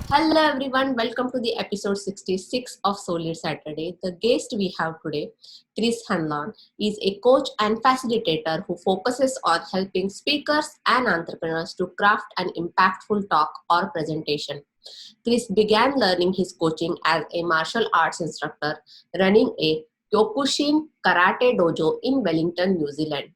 Hello everyone, welcome to the episode 66 of SoLeadSaturday. The guest we have today, Chris Hanlon, is a coach and facilitator who focuses on helping speakers and entrepreneurs to craft an impactful talk or presentation. Chris began learning his coaching as a martial arts instructor, running a Kyokushin Karate Dojo in Wellington, New Zealand.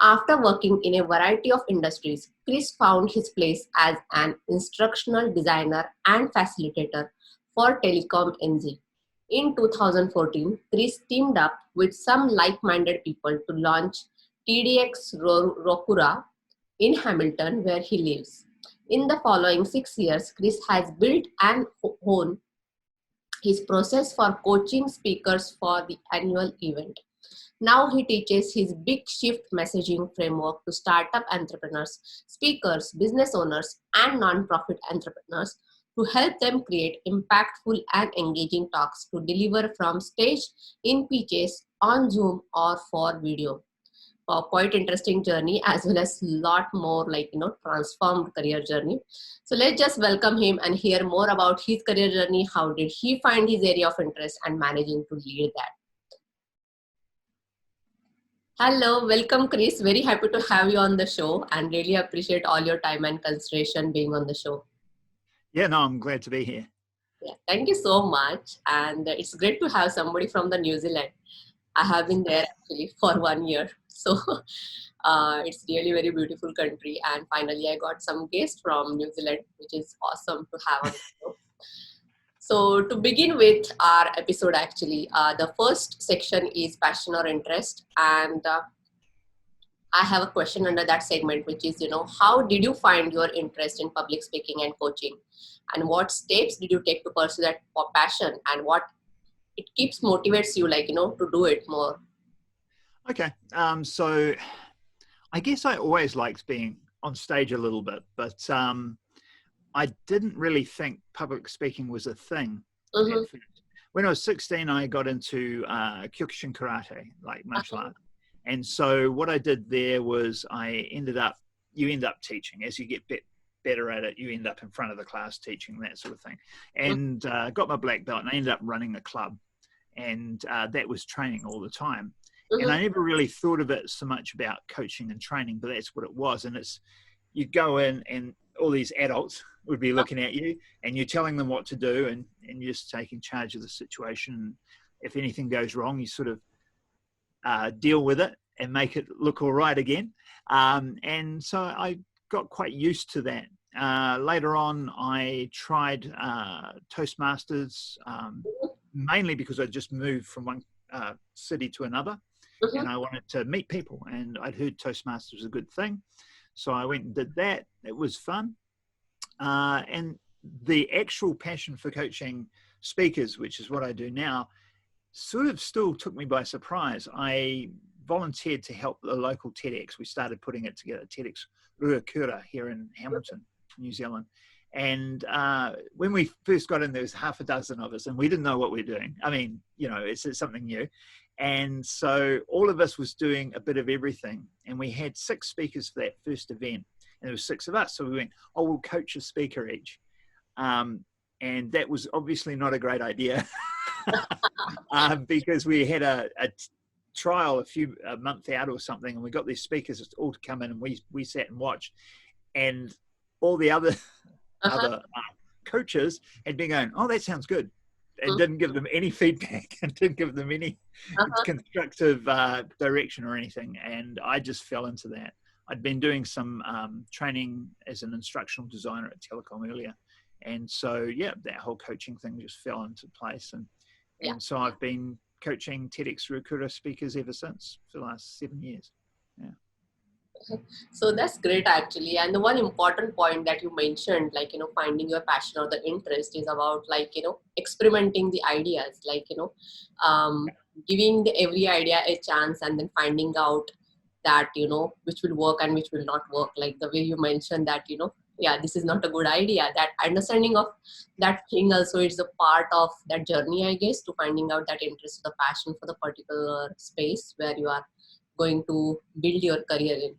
After working in a variety of industries, Chris found his place as an instructional designer and facilitator for Telecom NZ. In 2014, Chris teamed up with some like-minded people to launch TEDxRuakura in Hamilton, where he lives. In the following 6 years, Chris has built and honed his process for coaching speakers for the annual event. Now he teaches his big shift messaging framework to startup entrepreneurs, speakers, business owners, and nonprofit entrepreneurs to help them create impactful and engaging talks to deliver from stage, in pitches, on Zoom, or for video. Quite interesting journey, as well as lot more transformed career journey. So let's just welcome him and hear more about his career journey. How did he find his area of interest and managing to lead that? Hello, welcome Chris. Very happy to have you on the show and really appreciate all your time and consideration being on the show. Yeah, no, I'm glad to be here. Yeah, thank you so much. And it's great to have somebody from the New Zealand. I have been there actually for 1 year. So it's really very beautiful country. And finally, I got some guests from New Zealand, which is awesome to have on the show. So to begin with our episode, actually, the first section is passion or interest. And I have a question under that segment, which is, how did you find your interest in public speaking and coaching? And what steps did you take to pursue that passion? And what it keeps motivates you, to do it more? Okay. So I guess I always liked being on stage a little bit, but I didn't really think public speaking was a thing. Mm-hmm. When I was 16, I got into Kyokushin Karate, like martial art. And so what I did there was you end up teaching. As you get better at it, you end up in front of the class teaching, that sort of thing. And got my black belt, and I ended up running a club. And that was training all the time. Mm-hmm. And I never really thought of it so much about coaching and training, but that's what it was. And you go in and all these adults would be looking at you and you're telling them what to do and you're just taking charge of the situation. If anything goes wrong, you sort of deal with it and make it look all right again. And so I got quite used to that. Later on, I tried Toastmasters, mainly because I just moved from one city to another. And I wanted to meet people, and I'd heard Toastmasters was a good thing. So I went and did that. It was fun. And the actual passion for coaching speakers, which is what I do now, sort of still took me by surprise. I volunteered to help the local TEDx. We started putting it together, TEDxRuakura here in Hamilton, New Zealand. And when we first got in, there was half a dozen of us, and we didn't know what we're doing. I mean, it's something new. And so all of us was doing a bit of everything. And we had 6 speakers for that first event. And there were 6 of us. So we went, we'll coach a speaker each. And that was obviously not a great idea because we had a trial a month out or something. And we got these speakers all to come in, and we sat and watched. And all the other coaches had been going, that sounds good. And didn't give them any feedback and didn't give them any constructive direction or anything. And I just fell into that. I'd been doing some training as an instructional designer at Telecom earlier. And so, that whole coaching thing just fell into place. And so I've been coaching TEDxRuakura speakers ever since for the last 7 years. Yeah. So that's great actually. And the one important point that you mentioned, finding your passion or the interest is about experimenting the ideas, giving every idea a chance and then finding out that, which will work and which will not work. Like the way you mentioned that, this is not a good idea. That understanding of that thing also is a part of that journey, I guess, to finding out that interest, the passion for the particular space where you are going to build your career in.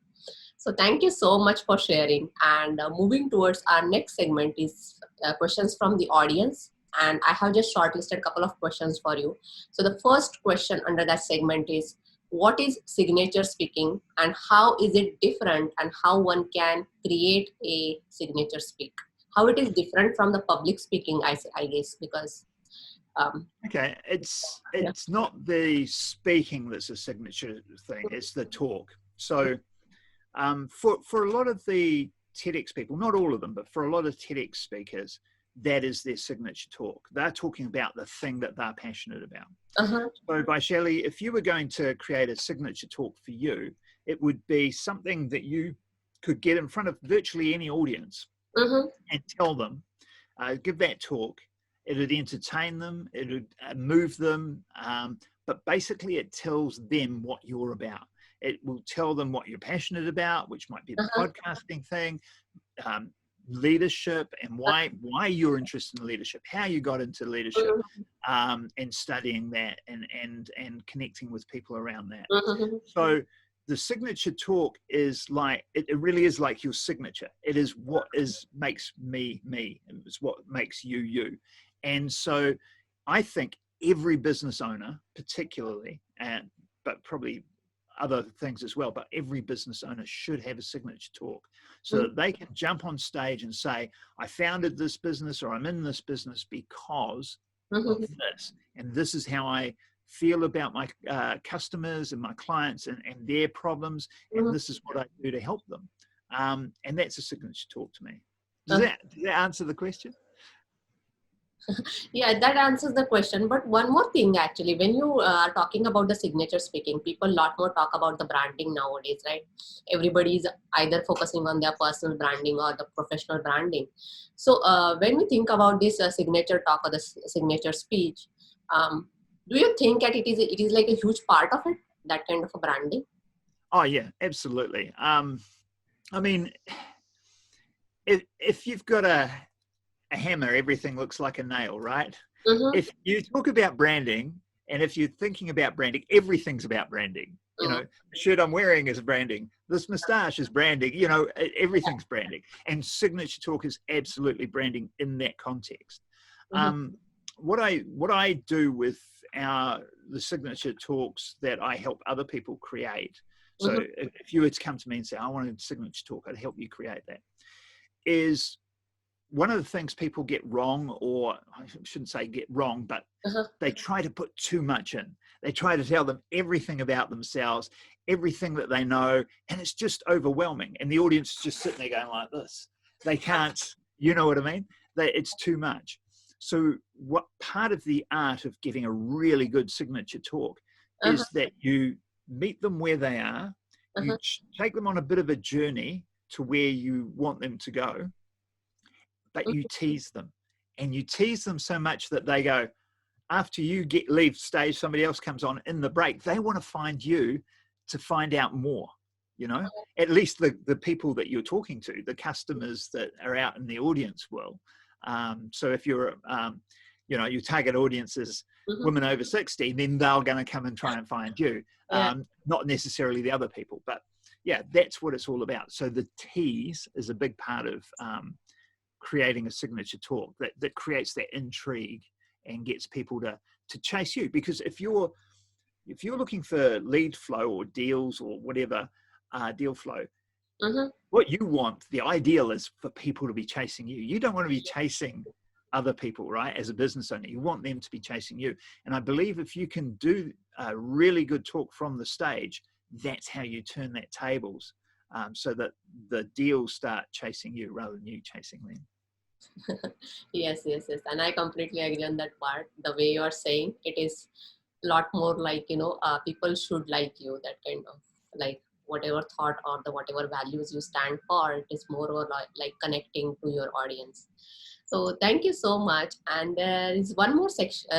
So thank you so much for sharing. And moving towards our next segment is questions from the audience. And I have just shortlisted a couple of questions for you. So the first question under that segment is, what is signature speaking and how is it different, and how one can create a signature speak? How it is different from the public speaking, I guess, because Okay, it's yeah. not the speaking that's a signature thing, it's the talk. So for a lot of the TEDx people, not all of them, but for a lot of TEDx speakers, that is their signature talk. They're talking about the thing that they're passionate about. Uh-huh. So Vaishali, if you were going to create a signature talk for you, it would be something that you could get in front of virtually any audience and tell them, give that talk. It would entertain them, it would move them, but basically it tells them what you're about. It will tell them what you're passionate about, which might be the podcasting thing, leadership, and why you're interested in leadership, how you got into leadership, and studying that and connecting with people around that. So the signature talk is like, it really is like your signature. It is what makes me, me. It's what makes you, you. And so I think every business owner, particularly, but probably other things as well, but every business owner should have a signature talk so that they can jump on stage and say, I founded this business, or I'm in this business because of this. And this is how I feel about my customers and my clients and their problems. And this is what I do to help them. And that's a signature talk to me. Does that answer the question? Yeah, that answers the question. But one more thing, actually, when you are talking about the signature speaking, people a lot more talk about the branding nowadays, right? Everybody is either focusing on their personal branding or the professional branding. So when we think about this signature talk or the signature speech, do you think that it is like a huge part of it, that kind of a branding? Oh yeah, absolutely. I mean, if you've got a hammer, everything looks like a nail, right? If you talk about branding, and if you're thinking about branding, everything's about branding. You know, the shirt I'm wearing is branding. This moustache is branding. You know, everything's branding. And signature talk is absolutely branding in that context. What I do with the signature talks that I help other people create. So if you were to come to me and say, I want a signature talk, I'd help you create that. Is one of the things people get wrong, or I shouldn't say get wrong, but they try to put too much in. They try to tell them everything about themselves, everything that they know, and it's just overwhelming. And the audience is just sitting there going like this. They can't, you know what I mean? It's too much. So what part of the art of getting a really good signature talk is that you meet them where they are, you take them on a bit of a journey to where you want them to go, but you tease them, and you tease them so much that they go, after you leave stage, somebody else comes on in the break. They want to find you to find out more, you know, at least the people that you're talking to, the customers that are out in the audience will. So if you're, you know, your target audience is women over 60, then they're going to come and try and find you, not necessarily the other people. But yeah, that's what it's all about. So the tease is a big part of creating a signature talk that creates that intrigue and gets people to chase you. Because if you're looking for lead flow or deals or whatever, deal flow, what you want, the ideal is for people to be chasing you. You don't want to be chasing other people, right? As a business owner, you want them to be chasing you. And I believe if you can do a really good talk from the stage, that's how you turn that tables, so that the deals start chasing you rather than you chasing them. Yes. And I completely agree on that part. The way you are saying, it is a lot more like, you know, people should like you, that kind of like whatever thought or the whatever values you stand for, it is more or like connecting to your audience. So thank you so much. And there is one more section,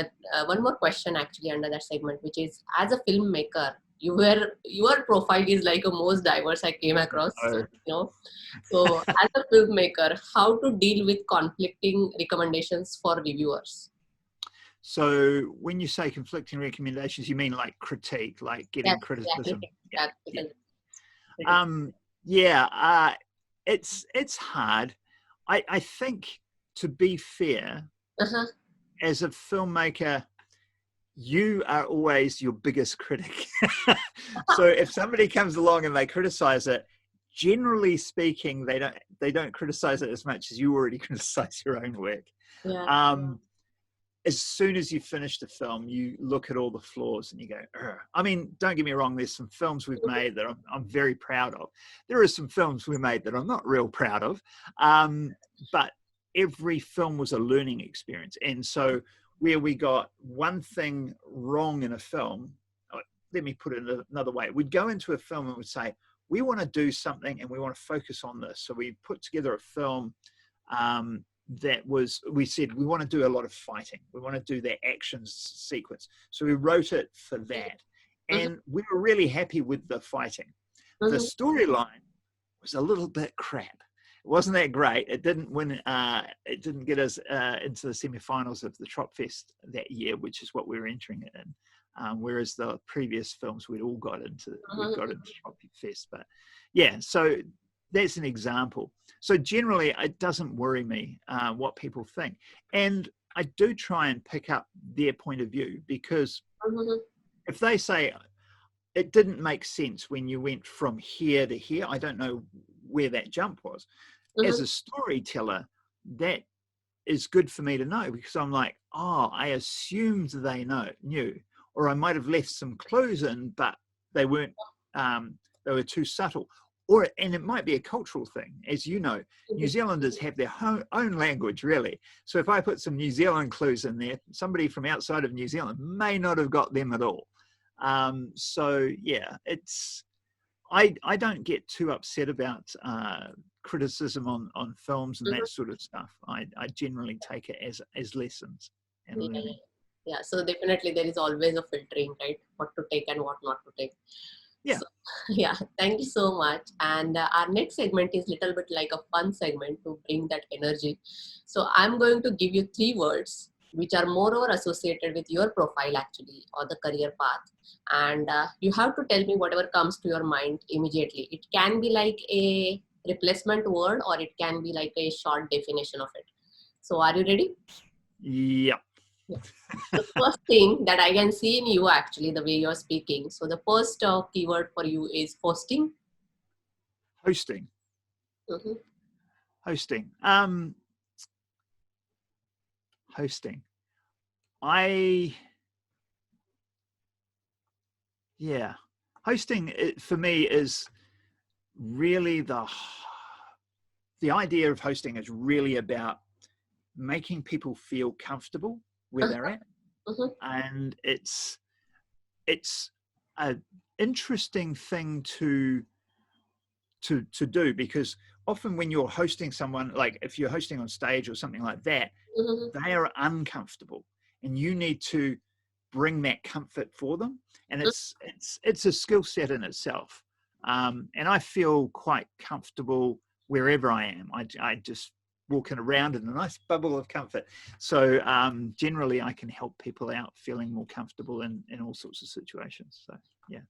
one more question actually under that segment, which is, as a filmmaker, your profile is like a most diverse I came across. You know, so as a filmmaker, how to deal with conflicting recommendations for reviewers? So when you say conflicting recommendations, you mean like critique, like getting criticism? Yeah. Yeah, it's hard. I think, to be fair, Uh-huh. as a filmmaker, you are always your biggest critic. So if somebody comes along and they criticize it, generally speaking, they don't criticize it as much as you already criticize your own work. Yeah. As soon as you finish the film, you look at all the flaws and you go, ugh. I mean, don't get me wrong, there's some films we've made that I'm very proud of. There are some films we made that I'm not real proud of. But every film was a learning experience. And so where we got one thing wrong in a film, let me put it another way. We'd go into a film and we'd say, we want to do something and we want to focus on this. So we put together a film we said we want to do a lot of fighting. We want to do that action sequence. So we wrote it for that. And we were really happy with the fighting. The storyline was a little bit crap. It wasn't that great. It didn't win. It didn't get us into the semi-finals of the Trop Fest that year, which is what we were entering it in. Whereas the previous films we'd got into Trop Fest. But yeah, so that's an example. So generally, it doesn't worry me what people think, and I do try and pick up their point of view, because if they say it didn't make sense when you went from here to here, I don't know where that jump was. As a storyteller, that is good for me to know, because I'm like, oh, I assumed they knew, or I might have left some clues in, but they weren't. They were too subtle. And it might be a cultural thing. As you know, New Zealanders have their own language, really. So if I put some New Zealand clues in there, somebody from outside of New Zealand may not have got them at all. So yeah, I don't get too upset about criticism on films and that sort of stuff. I generally take it as lessons and learning. Yeah, so definitely there is always a filtering, right? What to take and what not to take. Yeah. So, yeah, thank you so much. And our next segment is a little bit like a fun segment to bring that energy. So I'm going to give you 3 words which are more or associated with your profile actually, or the career path. And you have to tell me whatever comes to your mind immediately. It can be like a replacement word, or it can be like a short definition of it. So are you ready? Yeah. The first thing that I can see in you, actually, the way you're speaking. So the first keyword for you is hosting. Hosting. Hosting. Hosting. Hosting for me is really the idea of hosting is really about making people feel comfortable where they're at. And it's an interesting thing to do, because often when you're hosting someone, like if you're hosting on stage or something like that, they are uncomfortable, and you need to bring that comfort for them. And it's a skill set in itself. And I feel quite comfortable wherever I am. I just walking around in a nice bubble of comfort. So generally I can help people out feeling more comfortable in all sorts of situations. So yeah.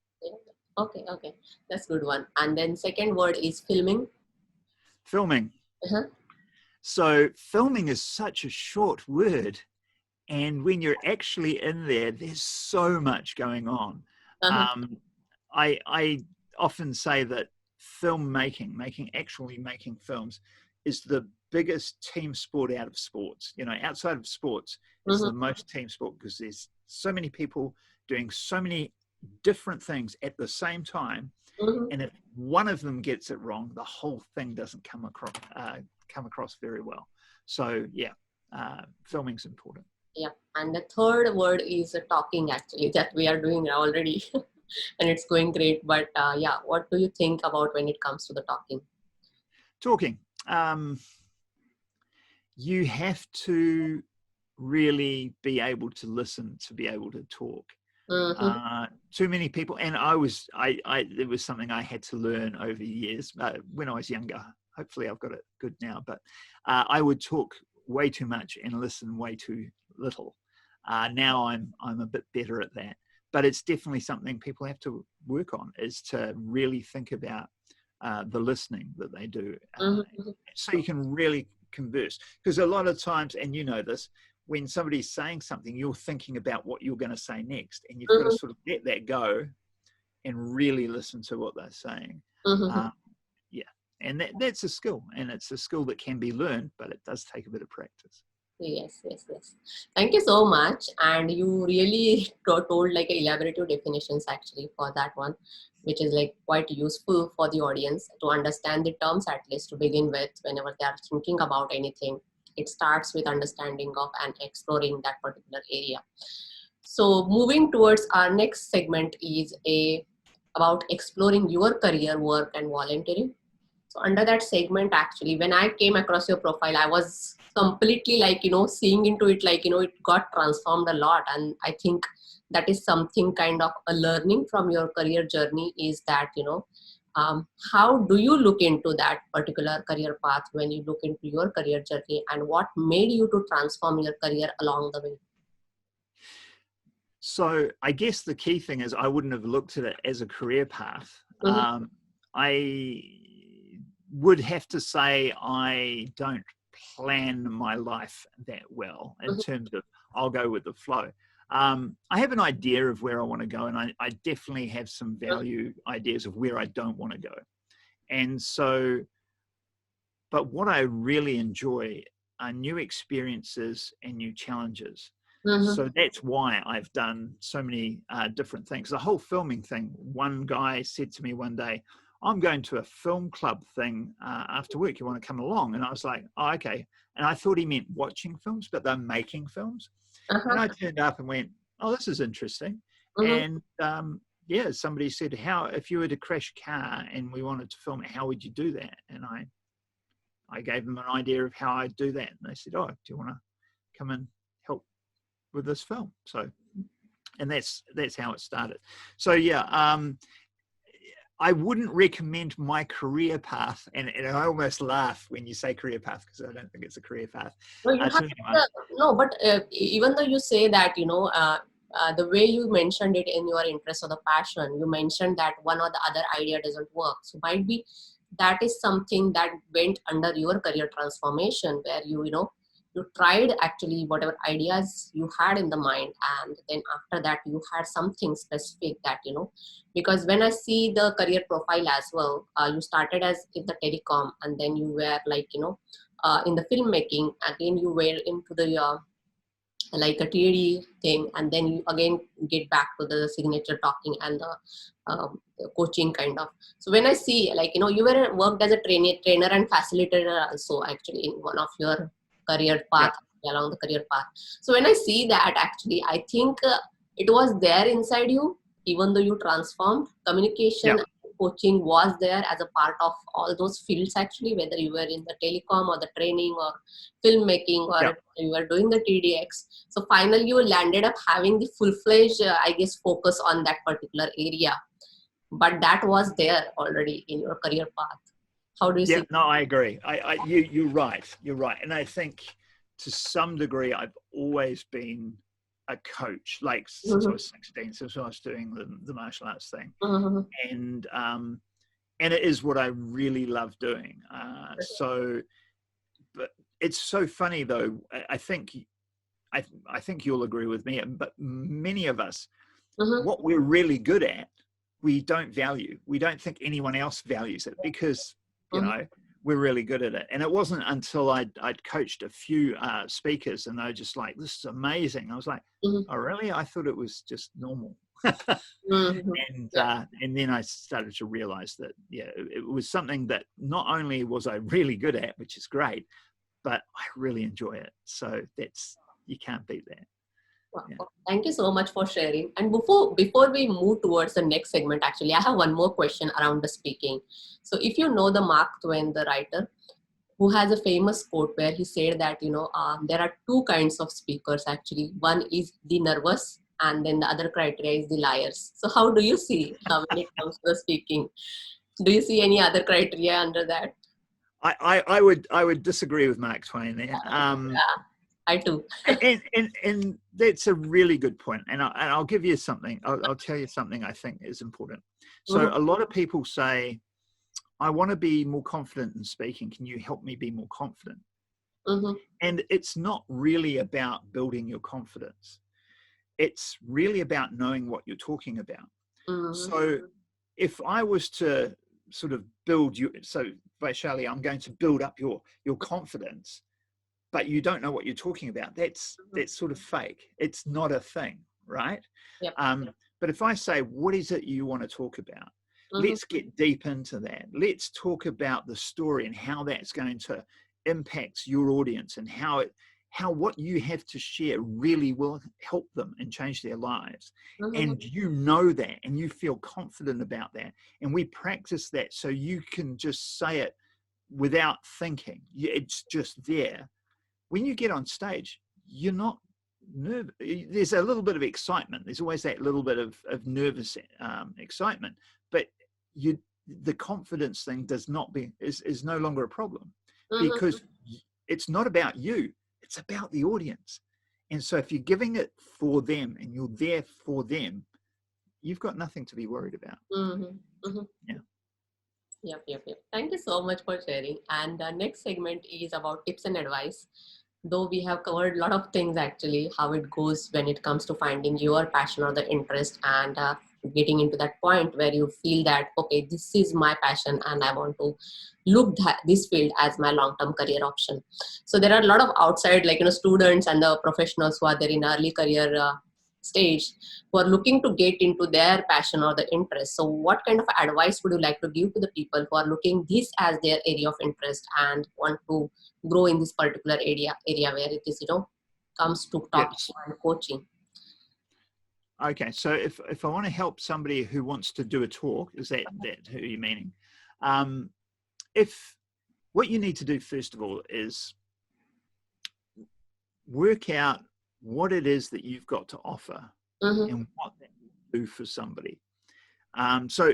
Okay, that's a good one. And then second word is filming. So filming is such a short word, and when you're actually in there, there's so much going on. I often say that actually making films is the biggest team sport out of sports. You know, outside of sports, it's the most team sport, because there's so many people doing so many different things at the same time. And if one of them gets it wrong, the whole thing doesn't come across very well. So yeah, filming's important. Yeah, and the third word is talking, actually, that we are doing already. And it's going great. But yeah, what do you think about when it comes to the talking? Talking. You have to really be able to listen to be able to talk. Too many people, and it was something I had to learn over years when I was younger. Hopefully I've got it good now, but I would talk way too much and listen way too little. Now I'm a bit better at that, but it's definitely something people have to work on, is to really think about the listening that they do. Mm-hmm. So you can really converse. Because a lot of times, and you know this, when somebody's saying something, you're thinking about what you're going to say next, and you've got to sort of let that go and really listen to what they're saying. Mm-hmm. Yeah, and that's a skill, and it's a skill that can be learned, but it does take a bit of practice. Yes. Thank you so much. And you really told like elaborative definitions actually for that one, which is like quite useful for the audience to understand the terms, at least to begin with, whenever they are thinking about anything. It starts with understanding of and exploring that particular area. So moving towards our next segment is about exploring your career, work, and volunteering. So under that segment, actually, when I came across your profile, I was completely like, seeing into it, like, it got transformed a lot. And I think that is something kind of a learning from your career journey is that, how do you look into that particular career path when you look into your career journey, and what made you to transform your career along the way? So I guess the key thing is I wouldn't have looked at it as a career path. Mm-hmm. I would have to say I don't plan my life that well in terms of I'll go with the flow. I have an idea of where I want to go, and I definitely have some value ideas of where I don't want to go. And so, but what I really enjoy are new experiences and new challenges. Mm-hmm. So that's why I've done so many different things. The whole filming thing, one guy said to me one day, I'm going to a film club thing after work. You want to come along? And I was like, oh, okay. And I thought he meant watching films, but they're making films. Uh-huh. And I turned up and went, oh, this is interesting. Mm-hmm. And yeah, somebody said, how, if you were to crash a car and we wanted to film it, how would you do that? And I gave them an idea of how I'd do that. And they said, oh, do you want to come and help with this film? So, and that's how it started. So yeah, I wouldn't recommend my career path, and I almost laugh when you say career path because I don't think it's a career path. No, but even though you say that, the way you mentioned it in your interest or the passion, you mentioned that one or the other idea doesn't work. So might be that is something that went under your career transformation where you tried actually whatever ideas you had in the mind, and then after that you had something specific that, because when I see the career profile as well, you started as in the telecom, and then you were like, in the filmmaking, again you were into the like a TED thing, and then you again get back to the signature talking and the coaching kind of. So when I see like, you were worked as a trainer and facilitator also actually in one of your career path, along the career path. So when I see that, actually I think it was there inside you, even though you transformed. Communication and coaching was there as a part of all those fields actually, whether you were in the telecom or the training or filmmaking or you were doing the TEDx. So finally you landed up having the full-fledged I guess focus on that particular area, but that was there already in your career path. How do you see? No, I agree. You're right. You're right. And I think to some degree, I've always been a coach, like since I was 16, since I was doing the martial arts thing. And it is what I really love doing. But it's so funny though. I think you'll agree with me, but many of us, what we're really good at, we don't value. We don't think anyone else values it because, we're really good at it. And it wasn't until I'd coached a few speakers and they were just like, this is amazing. I was like, oh, really? I thought it was just normal. And then I started to realize that, it was something that not only was I really good at, which is great, but I really enjoy it. So you can't beat that. Wow. Thank you so much for sharing. And before we move towards the next segment, actually, I have one more question around the speaking. So if you know the Mark Twain, the writer, who has a famous quote where he said that, there are two kinds of speakers actually. One is the nervous, and then the other criteria is the liars. So how do you see when it comes to the speaking? Do you see any other criteria under that? I would disagree with Mark Twain there. I do. and that's a really good point. And I'll give you something. I'll tell you something I think is important. So a lot of people say, I want to be more confident in speaking. Can you help me be more confident? Mm-hmm. And it's not really about building your confidence. It's really about knowing what you're talking about. Mm-hmm. So if I was to sort of build you, so Vaishali, I'm going to build up your confidence, but you don't know what you're talking about. That's sort of fake. It's not a thing, right? Yep. But if I say, what is it you want to talk about? Mm-hmm. Let's get deep into that. Let's talk about the story and how that's going to impact your audience, and how what you have to share really will help them and change their lives. Mm-hmm. And you know that, and you feel confident about that. And we practice that so you can just say it without thinking. It's just there. When you get on stage, you're not nervous. There's a little bit of excitement. There's always that little bit of nervous excitement, but the confidence thing is no longer a problem, because it's not about you. It's about the audience. And so if you're giving it for them and you're there for them, you've got nothing to be worried about. Yeah. Yep. Thank you so much for sharing. And the next segment is about tips and advice. Though we have covered a lot of things, actually, how it goes when it comes to finding your passion or the interest, and getting into that point where you feel that, okay, this is my passion and I want to look this field as my long-term career option. So there are a lot of outside, like, students and the professionals who are there in early career stage, who are looking to get into their passion or the interest. So what kind of advice would you like to give to the people who are looking this as their area of interest and want to grow in this particular area where it is, comes to talking and coaching? Okay, so if I want to help somebody who wants to do a talk, is that who you're meaning? If what you need to do first of all is work out what it is that you've got to offer and what that will do for somebody. So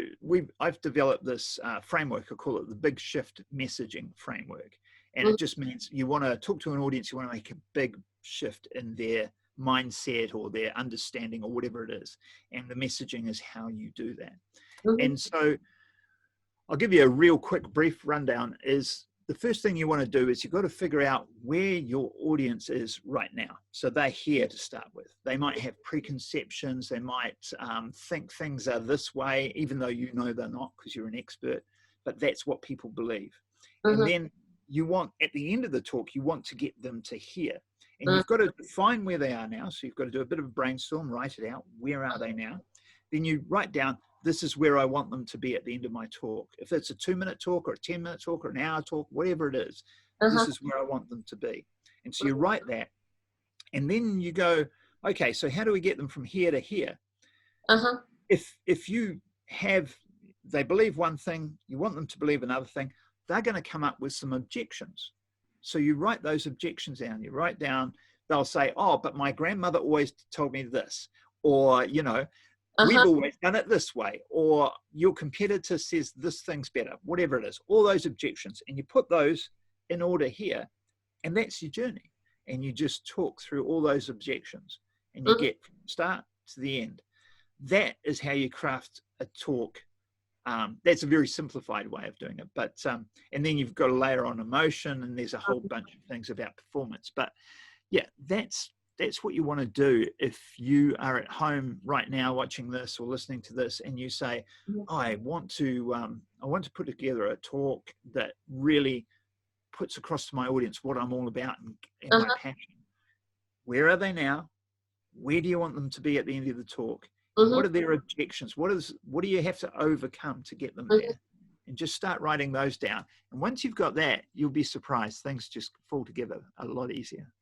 I've developed this framework. I call it the Big Shift Messaging Framework. And it just means you want to talk to an audience, you want to make a big shift in their mindset or their understanding or whatever it is. And the messaging is how you do that. And so I'll give you a real quick brief rundown. Is the first thing you want to do is you've got to figure out where your audience is right now. So they're here to start with. They might have preconceptions. They might think things are this way, even though you know they're not because you're an expert, but that's what people believe. And then you want, at the end of the talk, you want to get them to here. And you've got to define where they are now. So you've got to do a bit of a brainstorm, write it out. Where are they now? Then you write down, this is where I want them to be at the end of my talk. If it's a 2-minute talk or a 10-minute talk or an hour talk, whatever it is, this is where I want them to be. And so you write that. And then you go, okay, so how do we get them from here to here? If you have, they believe one thing, you want them to believe another thing, they're going to come up with some objections. So you write those objections down. You write down, they'll say, oh, but my grandmother always told me this. Or, we've always done it this way. Or your competitor says this thing's better. Whatever it is. All those objections. And you put those in order here. And that's your journey. And you just talk through all those objections. And you get from the start to the end. That is how you craft a talk. That's a very simplified way of doing it, but and then you've got to layer on emotion, and there's a whole bunch of things about performance. But yeah, that's what you want to do if you are at home right now watching this or listening to this, and you say, I want to put together a talk that really puts across to my audience what I'm all about and my passion. Where are they now? Where do you want them to be at the end of the talk? What are their objections? What do you have to overcome to get them there? And just start writing those down. And once you've got that, you'll be surprised. Things just fall together a lot easier.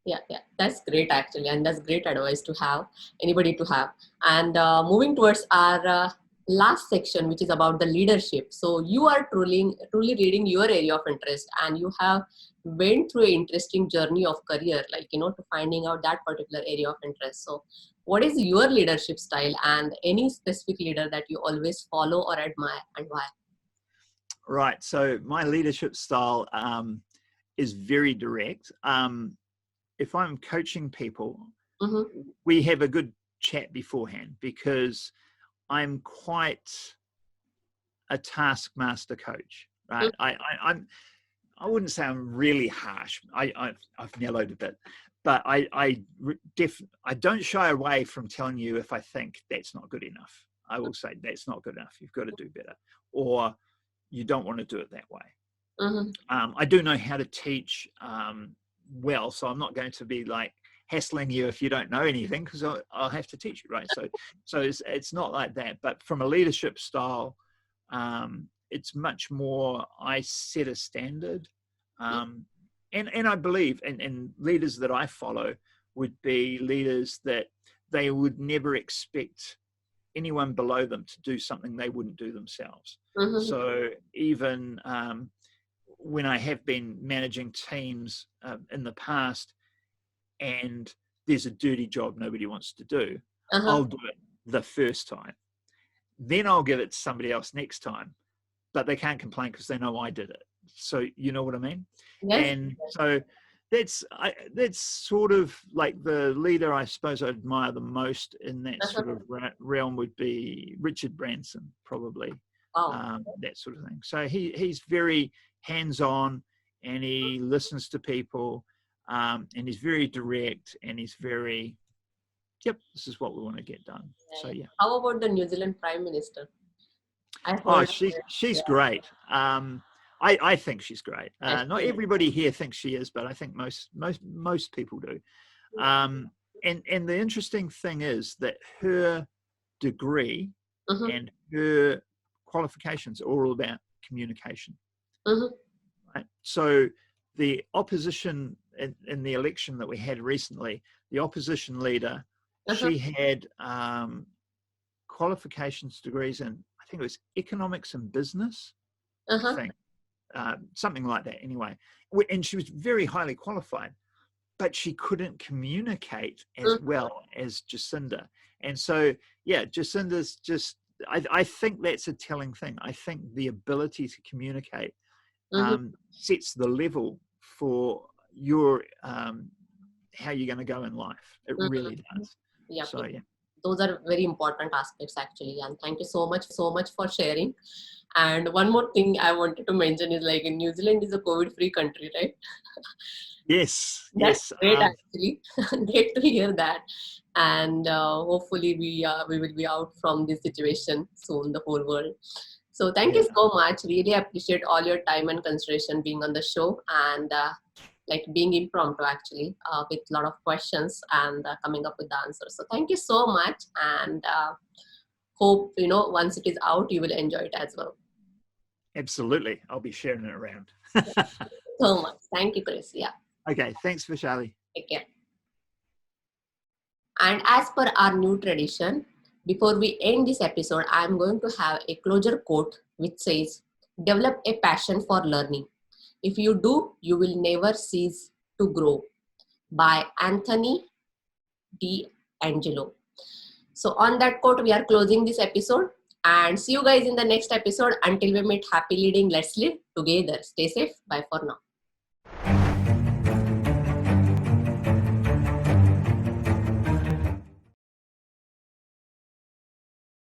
Yeah, that's great actually, and that's great advice to have, anybody to have. And moving towards our last section, which is about the leadership. So you are truly reading your area of interest, and you have went through an interesting journey of career, like, to finding out that particular area of interest. So what is your leadership style, and any specific leader that you always follow or admire, and why? Right. So my leadership style is very direct. If I'm coaching people, we have a good chat beforehand, because I'm quite a taskmaster coach, right? I wouldn't say I'm really harsh. I've mellowed a bit, but I don't shy away from telling you if I think that's not good enough. I will say that's not good enough. You've got to do better, or you don't want to do it that way. I do know how to teach well, so I'm not going to be like hassling you if you don't know anything, because I'll have to teach you, right? So it's not like that. But from a leadership style, it's much more I set a standard, and I believe, and leaders that I follow would be leaders that they would never expect anyone below them to do something they wouldn't do themselves. So even when I have been managing teams in the past, and there's a dirty job nobody wants to do, I'll do it the first time. Then I'll give it to somebody else next time, but they can't complain because they know I did it. So you know what I mean? Yes. And so that's sort of like the leader I suppose I admire the most in that sort of realm would be Richard Branson, probably. That sort of thing. So he's very hands-on, and he listens to people, and he's very direct, and he's very, yep, this is what we want to get done. So yeah. How about the New Zealand Prime Minister? She's great. I think she's great. Not everybody here thinks she is, but I think most people do. And the interesting thing is that her degree and her qualifications are all about communication. Right? So the opposition in the election that we had recently, the opposition leader, she had qualifications degrees in, I think it was economics and business, I think. Something like that anyway. And she was very highly qualified, but she couldn't communicate as well as Jacinda. And so, yeah, Jacinda's just, I think that's a telling thing. I think the ability to communicate sets the level for your, how you're going to go in life. It really does. Yeah. So, yeah. Those are very important aspects actually, and thank you so much for sharing. And one more thing I wanted to mention is, like, in New Zealand is a COVID-free country, right? Yes. That's great, actually. Great to hear that. And hopefully we will be out from this situation soon, the whole world. So thank you so much. Really appreciate all your time and consideration being on the show, and like being impromptu actually, with a lot of questions and coming up with the answers. So thank you so much, and hope, once it is out, you will enjoy it as well. Absolutely. I'll be sharing it around. So much. Thank you, Chris. Yeah. Okay. Thanks, Vishali. Take care. And as per our new tradition, before we end this episode, I'm going to have a closure quote which says, "Develop a passion for learning. If you do, you will never cease to grow," by Anthony D'Angelo. So on that quote, we are closing this episode, and see you guys in the next episode. Until we meet, happy leading. Let's live together. Stay safe. Bye for now.